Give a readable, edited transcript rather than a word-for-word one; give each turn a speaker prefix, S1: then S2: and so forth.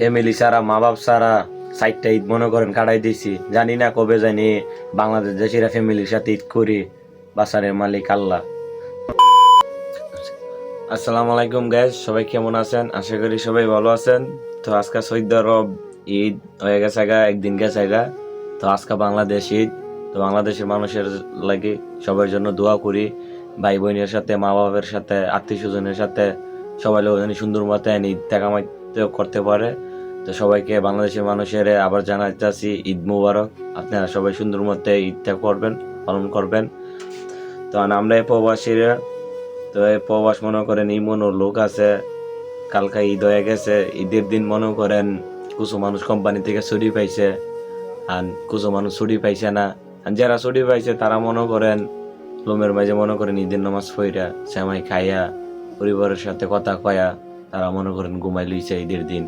S1: Family ছাড়া মা বাপ ছাড়া 4টা ঈদ মনে করেন কাটাই দিছি। জানি না কবে জানি বাংলাদেশ দেশের ফ্যামিলির সাথে ঈদ করি। বাসারের মালিক আল্লাহ। আসসালামু আলাইকুম গাইস, সবাই কেমন আছেন? আশা করি সবাই ভালো আছেন। তো আজকে সৌদি আরব ঈদ হয়ে গেছে গা, একদিন গেছে গা। তো আজকে বাংলাদেশ ঈদ। তো বাংলাদেশের মানুষের লাগে সবার জন্য দোয়া করি। ভাই বোনের সাথে, মা বাবার সাথে, আত্মীয় স্বজনের সাথে সবাই লোক যেন সুন্দর মতো ঈদটা কামাইতে করতে পারে। তো সবাইকে বাংলাদেশের মানুষের আবার জানাইতেছি ঈদ মুবারক। আপনারা সবাই সুন্দর মতো ঈদটা করবেন, পালন করবেন। তো আমরা এই প্রবাসীরা, তো এই প্রবাস মনে করেন ইমন লোক আছে। কালকা ঈদ হয়ে গেছে, ঈদের দিন মনে করেন কিছু মানুষ কোম্পানি থেকে ছুটি পাইছে, আর কিছু মানুষ ছুটি পাইছে না। আর যারা ছুটি পাইছে তারা মনে করেন লোমের মাঝে মনে করেন ঈদের নামাজ পড়া সেমাই খাইয়া পরিবারের সাথে কথা কয়া তারা মনে করেন ঘুমাই লইছে ঈদের দিন।